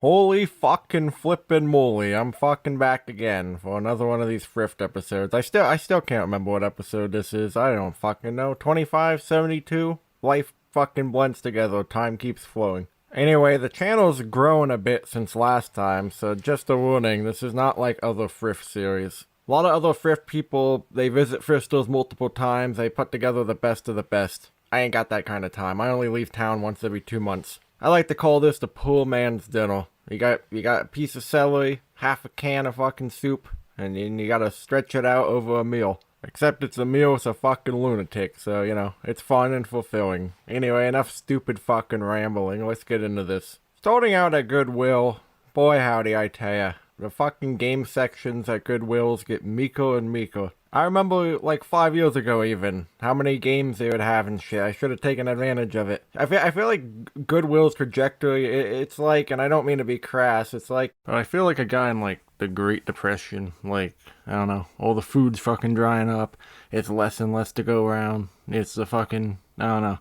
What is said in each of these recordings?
Holy fucking flippin' moly, I'm fucking back again for another one of these Thrift episodes. I still can't remember what episode this is. I don't fucking know. 25, 72? Life fucking blends together. Time keeps flowing. Anyway, the channel's grown a bit since last time, so just a warning, this is not like other Thrift series. A lot of other Thrift people, they visit thrift stores multiple times, they put together the best of the best. I ain't got that kind of time. I only leave town once every 2 months. I like to call this the poor man's dinner. You got a piece of celery, half a can of fucking soup, and you gotta stretch it out over a meal. Except it's a meal with a fucking lunatic, so, it's fun and fulfilling. Anyway, enough stupid fucking rambling, let's get into this. Starting out at Goodwill, boy howdy I tell ya, the fucking game sections at Goodwill's get meeker and meeker. I remember, like, 5 years ago even, how many games they would have and shit. I should have taken advantage of it. I feel like Goodwill's trajectory, it's like, and I don't mean to be crass, it's like, I feel like a guy in, like, the Great Depression. Like, I don't know, all the food's fucking drying up, it's less and less to go around, it's the fucking, I don't know.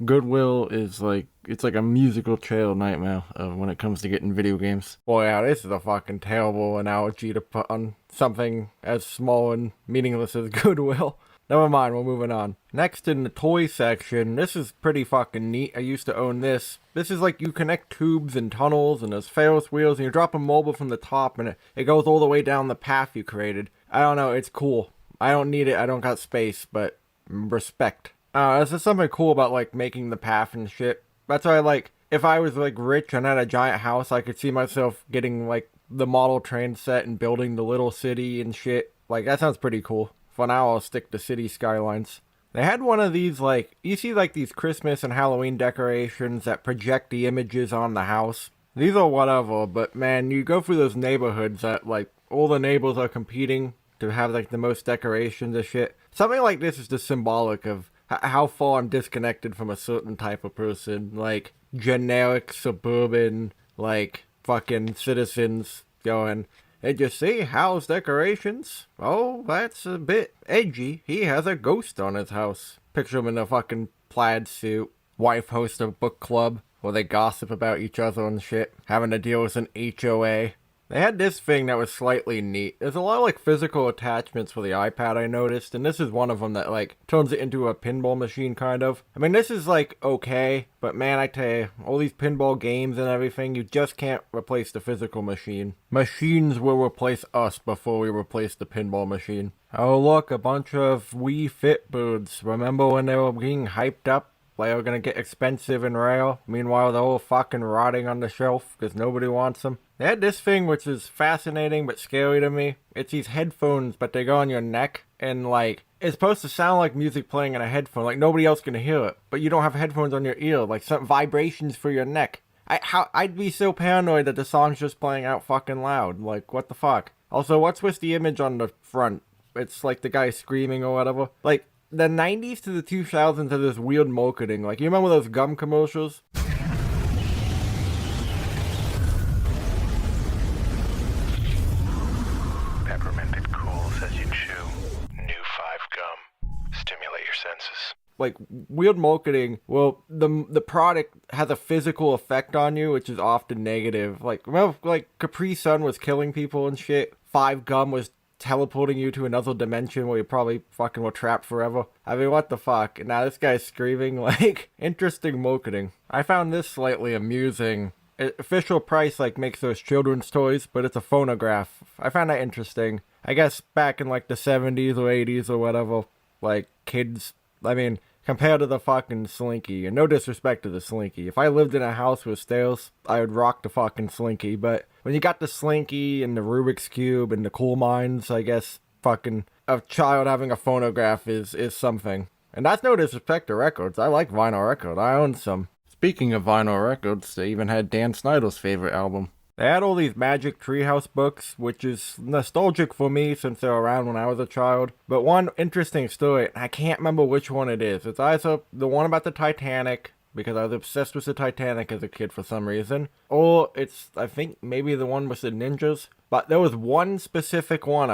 Goodwill is like, it's like a musical child nightmare when it comes to getting video games. Boy, yeah, this is a fucking terrible analogy to put on something as small and meaningless as Goodwill. Never mind, we're moving on. Next in the toy section, this is pretty fucking neat. I used to own this. This is like you connect tubes and tunnels and there's Ferris wheels and you drop a mobile from the top and it goes all the way down the path you created. I don't know, it's cool. I don't need it, I don't got space, but respect. This is something cool about, like, making the path and shit. That's why, like, if I was, like, rich and had a giant house, I could see myself getting, like, the model train set and building the little city and shit. Like, that sounds pretty cool. For now, I'll stick to city skylines. They had one of these, like, you see, like, these Christmas and Halloween decorations that project the images on the house. These are whatever, but, man, you go through those neighborhoods that, like, all the neighbors are competing to have, like, the most decorations and shit. Something like this is just symbolic of how far I'm disconnected from a certain type of person, like generic suburban, like fucking citizens going, "Did you see Hal's decorations? Oh, that's a bit edgy. He has a ghost on his house." Picture him in a fucking plaid suit. Wife hosts a book club where they gossip about each other and shit, having to deal with an HOA. They had this thing that was slightly neat. There's a lot of, like, physical attachments for the iPad I noticed, and this is one of them that, like, turns it into a pinball machine, kind of. I mean, this is, like, okay, but man, I tell you, all these pinball games and everything, you just can't replace the physical machine. Machines will replace us before we replace the pinball machine. Oh, look, a bunch of Wii Fit birds. Remember when they were being hyped up? They were gonna get expensive and rare. Meanwhile, they're all fucking rotting on the shelf because nobody wants them. They had this thing which is fascinating but scary to me. It's these headphones, but they go on your neck. And, like, it's supposed to sound like music playing in a headphone. Like, nobody else can hear it. But you don't have headphones on your ear. Like, some vibrations for your neck. I'd be so paranoid that the song's just playing out fucking loud. Like, what the fuck? Also, what's with the image on the front? It's like the guy screaming or whatever. Like, the 90s to the 2000s had this weird marketing. Like, you remember those gum commercials? Peppermint that cools as you chew. New 5 gum. Stimulate your senses. Like, weird marketing. Well, the product has a physical effect on you, which is often negative. Like, remember, like, Capri Sun was killing people and shit? 5 gum was teleporting you to another dimension where you probably fucking were trapped forever. I mean, what the fuck? Now this guy's screaming, like, interesting marketing. I found this slightly amusing. Official price, like, makes those children's toys, but it's a phonograph. I found that interesting. I guess back in, like, the 70s or 80s or whatever, like, kids, I mean, compared to the fucking Slinky, and no disrespect to the Slinky. If I lived in a house with stairs, I would rock the fucking Slinky, but when you got the Slinky and the Rubik's Cube and the coal mines, I guess fucking a child having a phonograph is something. And that's no disrespect to records. I like vinyl record. I own some. Speaking of vinyl records, they even had Dan Snyder's favorite album. They had all these Magic Treehouse books, which is nostalgic for me since they were around when I was a child. But one interesting story, I can't remember which one it is. It's either the one about the Titanic, because I was obsessed with the Titanic as a kid for some reason. Or it's, I think, maybe the one with the ninjas. But there was one specific one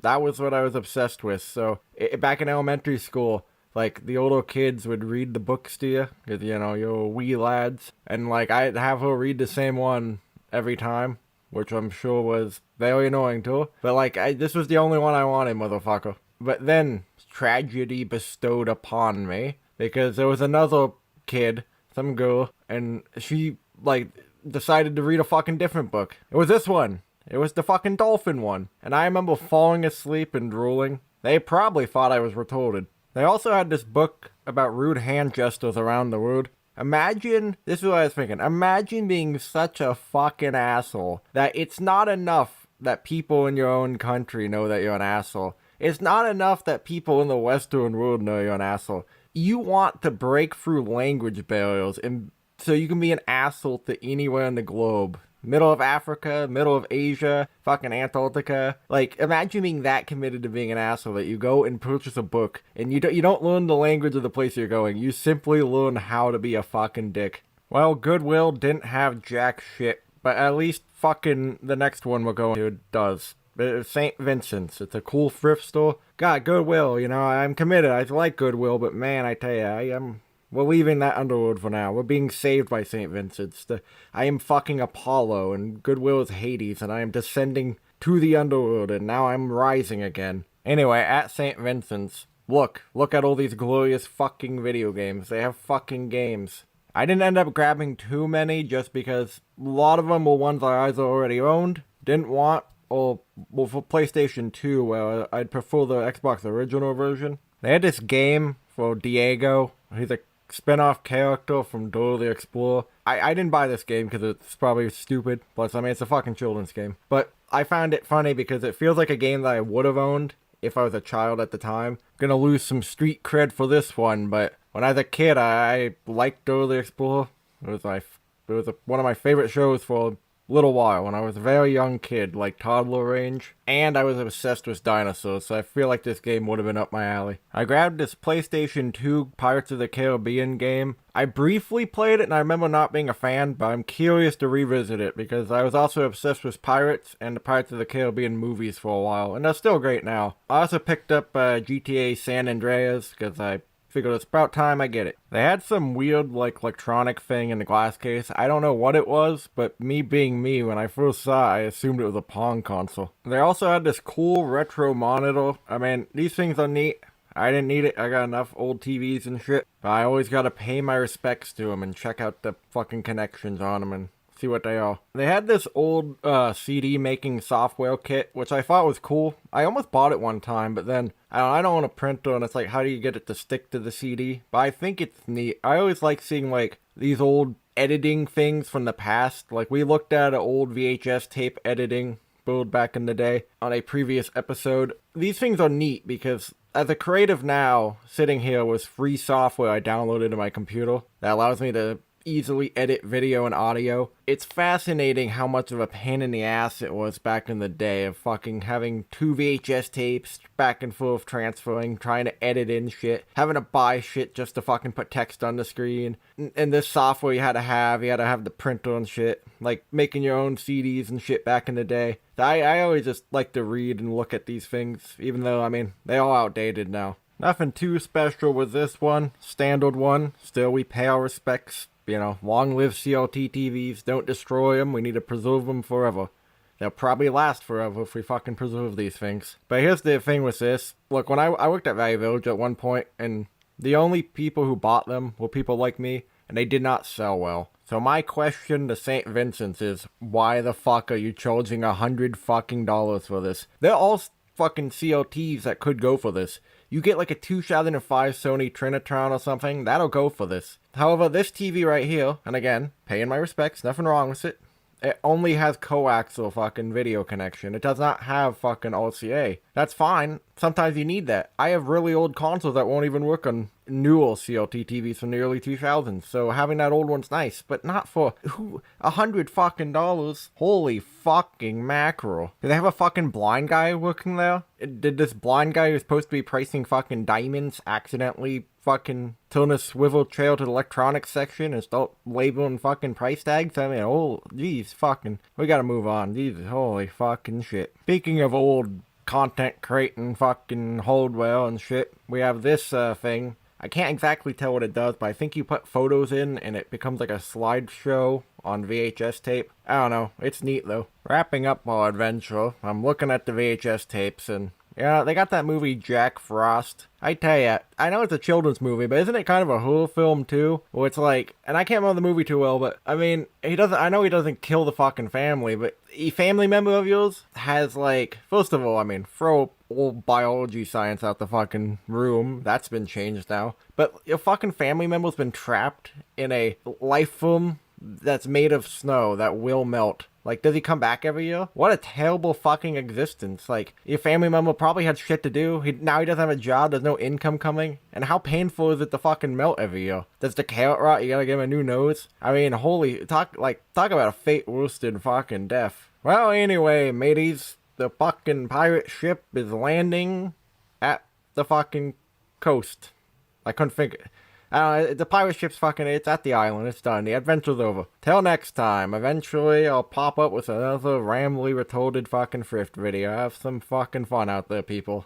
that was what I was obsessed with. So, back in elementary school, like, the older kids would read the books to you, because, you're wee lads. And, like, I'd have her read the same one every time, which I'm sure was very annoying too. But like, this was the only one I wanted, motherfucker. But then tragedy bestowed upon me because there was another kid, some girl, and she like decided to read a fucking different book. It was this one. It was the fucking dolphin one. And I remember falling asleep and drooling. They probably thought I was retarded. They also had this book about rude hand gestures around the world. Imagine, this is what I was thinking, imagine being such a fucking asshole that it's not enough that people in your own country know that you're an asshole. It's not enough that people in the Western world know you're an asshole. You want to break through language barriers and so you can be an asshole to anywhere in the globe. Middle of Africa, middle of Asia, fucking Antarctica. Like, imagine being that committed to being an asshole that you go and purchase a book and you don't learn the language of the place you're going. You simply learn how to be a fucking dick. Well, Goodwill didn't have jack shit, but at least fucking the next one we're going to does. St. Vincent's. It's a cool thrift store. God, Goodwill, you know, I'm committed. I like Goodwill, but man, I tell you, we're leaving that underworld for now. We're being saved by St. Vincent's. I am fucking Apollo, and Goodwill is Hades, and I am descending to the underworld, and now I'm rising again. Anyway, at St. Vincent's, look at all these glorious fucking video games. They have fucking games. I didn't end up grabbing too many just because a lot of them were ones I either already owned, didn't want, or well, for PlayStation 2, where I'd prefer the Xbox original version. They had this game for Diego. He's a spin-off character from Dora the Explorer. I didn't buy this game because it's probably stupid. Plus, I mean, it's a fucking children's game. But I found it funny because it feels like a game that I would have owned if I was a child at the time. Gonna lose some street cred for this one, but when I was a kid, I liked Dora the Explorer. It was one of my favorite shows for little while when I was a very young kid, like toddler range, and I was obsessed with dinosaurs, so I feel like this game would have been up my alley. I grabbed this PlayStation 2 Pirates of the Caribbean game. I briefly played it and I remember not being a fan, but I'm curious to revisit it because I was also obsessed with pirates and the Pirates of the Caribbean movies for a while, and they're still great now. I also picked up GTA San Andreas because I figured it's about time I get it. They had some weird, like, electronic thing in the glass case. I don't know what it was, but me being me, when I first saw it, I assumed it was a Pong console. They also had this cool retro monitor. I mean, these things are neat. I didn't need it. I got enough old TVs and shit. But I always gotta pay my respects to them and check out the fucking connections on them and see what they are. They had this old CD making software kit, which I thought was cool. I almost bought it one time, but then I don't want a printer, and it's like, how do you get it to stick to the CD? But I think it's neat. I always like seeing like these old editing things from the past. Like we looked at an old VHS tape editing build back in the day on a previous episode. These things are neat because as a creative now, sitting here with free software I downloaded to my computer that allows me to easily edit video and audio. It's fascinating how much of a pain in the ass it was back in the day of fucking having 2 VHS tapes back and forth transferring, trying to edit in shit, having to buy shit just to fucking put text on the screen. And this software you had to have the printer and shit, like making your own CDs and shit back in the day. I always just like to read and look at these things, even though, I mean, they're all outdated now. Nothing too special with this one, standard one. Still, we pay our respects. You know, long live CRT TVs, don't destroy them, we need to preserve them forever. They'll probably last forever if we fucking preserve these things. But here's the thing with this. Look, when I worked at Value Village at one point, and the only people who bought them were people like me, and they did not sell well. So my question to St. Vincent's is, why the fuck are you charging $100 for this? They're all fucking CRTs that could go for this. You get like a 2005 Sony Trinitron or something, that'll go for this. However, this TV right here, and again, paying my respects, nothing wrong with it, it only has coaxial fucking video connection. It does not have fucking RCA. That's fine. Sometimes you need that. I have really old consoles that won't even work on newer CRT TVs from the early 2000s, so having that old one's nice, but not for $100. Holy fucking mackerel. Did they have a fucking blind guy working there? Did this blind guy who's supposed to be pricing fucking diamonds accidentally fucking turn a swivel chair to the electronics section and start labeling fucking price tags? I mean, oh, geez, fucking, we gotta move on. Jesus, holy fucking shit. Speaking of old content creating fucking hardware and shit, we have this thing. I can't exactly tell what it does, but I think you put photos in and it becomes like a slideshow on VHS tape. I don't know. It's neat though. Wrapping up my adventure, I'm looking at the VHS tapes and yeah, they got that movie Jack Frost. I tell ya, I know it's a children's movie, but isn't it kind of a horror film too? Where it's like, and I can't remember the movie too well, but I mean, I know he doesn't kill the fucking family, but a family member of yours has like, first of all, I mean, throw all biology science out the fucking room. That's been changed now. But your fucking family member's been trapped in a life form that's made of snow that will melt. Like, does he come back every year? What a terrible fucking existence. Like, your family member probably had shit to do. Now he doesn't have a job. There's no income coming. And how painful is it to fucking melt every year? Does the carrot rot? You gotta give him a new nose? I mean, talk about a fate worse than fucking death. Well, anyway, mateys, the fucking pirate ship is landing at the fucking coast. I couldn't think... the pirate ship's it's at the island. It's done. The adventure's over. Till next time. Eventually, I'll pop up with another rambly, retorted fucking thrift video. Have some fucking fun out there, people.